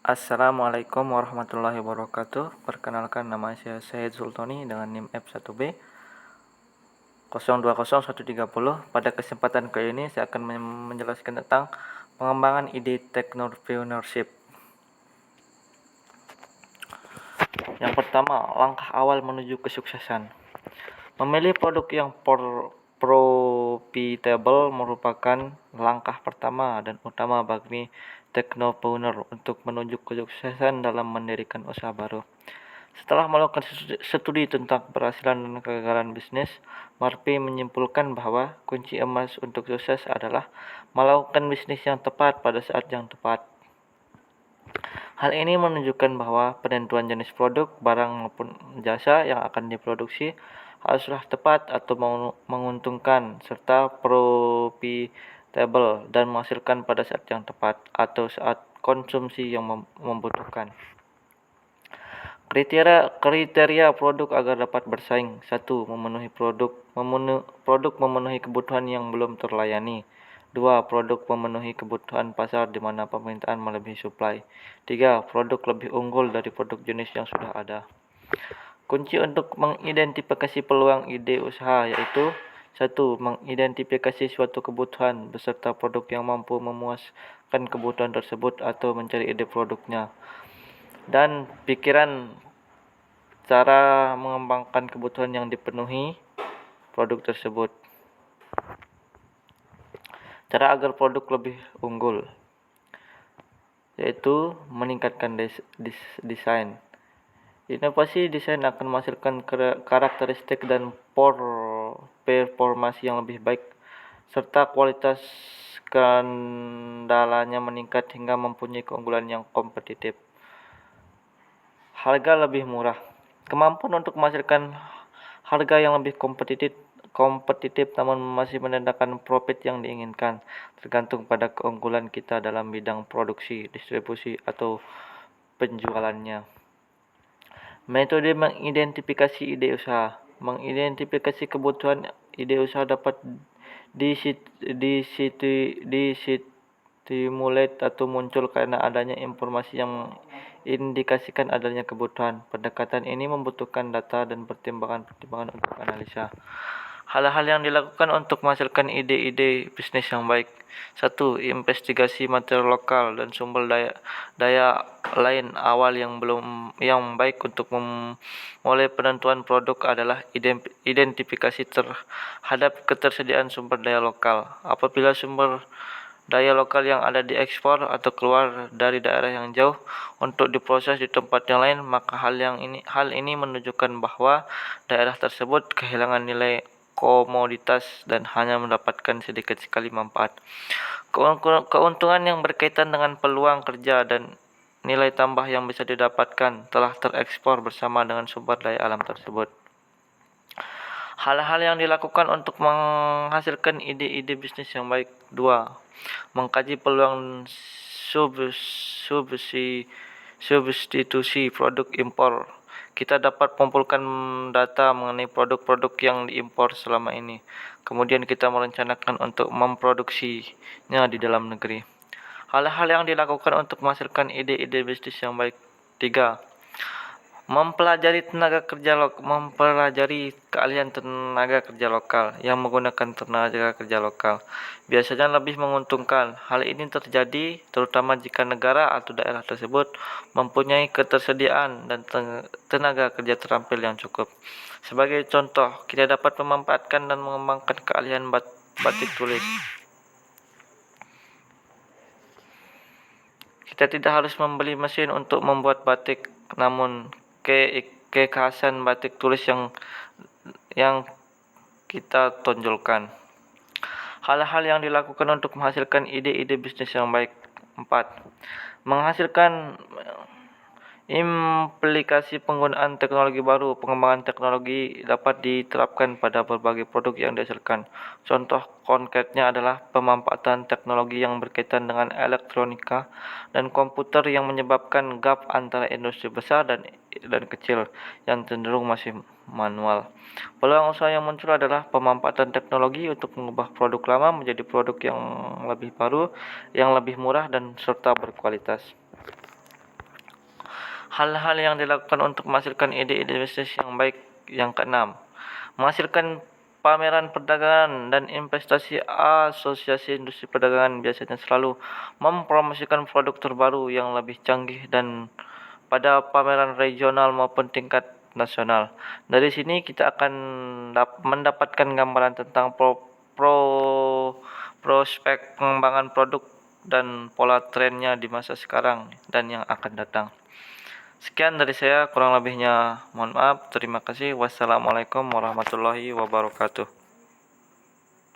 Assalamualaikum warahmatullahi wabarakatuh. Perkenalkan, nama saya Syed Sultoni dengan NIM F1B 020130. Pada kesempatan kali ini saya akan menjelaskan tentang pengembangan ide technopreneurship. Yang pertama, langkah awal menuju kesuksesan. Memilih produk yang profitable merupakan langkah pertama dan utama bagi technopreneur untuk menuju kesuksesan dalam mendirikan usaha baru. Setelah melakukan studi tentang keberhasilan dan kegagalan bisnis, Murphy menyimpulkan bahwa kunci emas untuk sukses adalah melakukan bisnis yang tepat pada saat yang tepat. Hal ini menunjukkan bahwa penentuan jenis produk, barang maupun jasa yang akan diproduksi haruslah tepat atau menguntungkan serta profitable dan menghasilkan pada saat yang tepat atau saat konsumsi yang membutuhkan. Kriteria produk agar dapat bersaing. 1. Produk memenuhi kebutuhan yang belum terlayani. 2. Produk memenuhi kebutuhan pasar di mana permintaan melebihi supply. 3. Produk lebih unggul dari produk jenis yang sudah ada. Kunci untuk mengidentifikasi peluang ide usaha yaitu 1. Mengidentifikasi suatu kebutuhan beserta produk yang mampu memuaskan kebutuhan tersebut atau mencari ide produknya. Dan pikiran cara mengembangkan kebutuhan yang dipenuhi produk tersebut. Cara agar produk lebih unggul yaitu meningkatkan desain. Inovasi desain akan menghasilkan karakteristik dan performasi yang lebih baik serta kualitas kendalanya meningkat hingga mempunyai keunggulan yang kompetitif. Harga lebih murah. Kemampuan untuk menghasilkan harga yang lebih kompetitif namun masih mendatangkan profit yang diinginkan tergantung pada keunggulan kita dalam bidang produksi, distribusi, atau penjualannya. Metode mengidentifikasi ide usaha. Mengidentifikasi kebutuhan ide usaha dapat distimulate atau muncul karena adanya informasi yang indikasikan adanya kebutuhan. Pendekatan ini membutuhkan data dan pertimbangan-pertimbangan untuk analisa. Hal-hal yang dilakukan untuk menghasilkan ide-ide bisnis yang baik. 1. Investigasi materi lokal dan sumber daya lain awal yang baik untuk memulai penentuan produk adalah identifikasi terhadap ketersediaan sumber daya lokal. Apabila sumber daya lokal yang ada diekspor atau keluar dari daerah yang jauh untuk diproses di tempat yang lain, maka hal ini menunjukkan bahwa daerah tersebut kehilangan nilai komoditas dan hanya mendapatkan sedikit sekali manfaat. Keuntungan yang berkaitan dengan peluang kerja dan nilai tambah yang bisa didapatkan telah terekspor bersama dengan sumber daya alam tersebut. Hal-hal yang dilakukan untuk menghasilkan ide-ide bisnis yang baik. 2. Mengkaji peluang substitusi produk impor. Kita dapat mengumpulkan data mengenai produk-produk yang diimpor selama ini. Kemudian kita merencanakan untuk memproduksinya di dalam negeri. Hal-hal yang dilakukan untuk menghasilkan ide-ide bisnis yang baik. 3. Mempelajari keahlian tenaga kerja lokal yang menggunakan tenaga kerja lokal biasanya lebih menguntungkan. Hal ini terjadi terutama jika negara atau daerah tersebut mempunyai ketersediaan dan tenaga kerja terampil yang cukup. Sebagai contoh, kita dapat memanfaatkan dan mengembangkan keahlian batik tulis. Kita tidak harus membeli mesin untuk membuat batik, namun kekhasan batik tulis yang kita tonjolkan. Hal-hal yang dilakukan untuk menghasilkan ide-ide bisnis yang baik. 4. Menghasilkan implikasi penggunaan teknologi baru. Pengembangan teknologi dapat diterapkan pada berbagai produk yang dihasilkan. Contoh konkretnya adalah pemanfaatan teknologi yang berkaitan dengan elektronika dan komputer yang menyebabkan gap antara industri besar dan kecil yang cenderung masih manual. Peluang usaha yang muncul adalah pemanfaatan teknologi untuk mengubah produk lama menjadi produk yang lebih baru, yang lebih murah dan serta berkualitas. Hal-hal yang dilakukan untuk menghasilkan ide-ide bisnis yang baik. Yang keenam, menghasilkan pameran perdagangan dan investasi. Asosiasi Industri Perdagangan biasanya selalu mempromosikan produk terbaru yang lebih canggih dan pada pameran regional maupun tingkat nasional. Dari sini kita akan mendapatkan gambaran tentang prospek pengembangan produk dan pola trennya di masa sekarang dan yang akan datang. Sekian dari saya, kurang lebihnya mohon maaf. Terima kasih. Wassalamualaikum warahmatullahi wabarakatuh.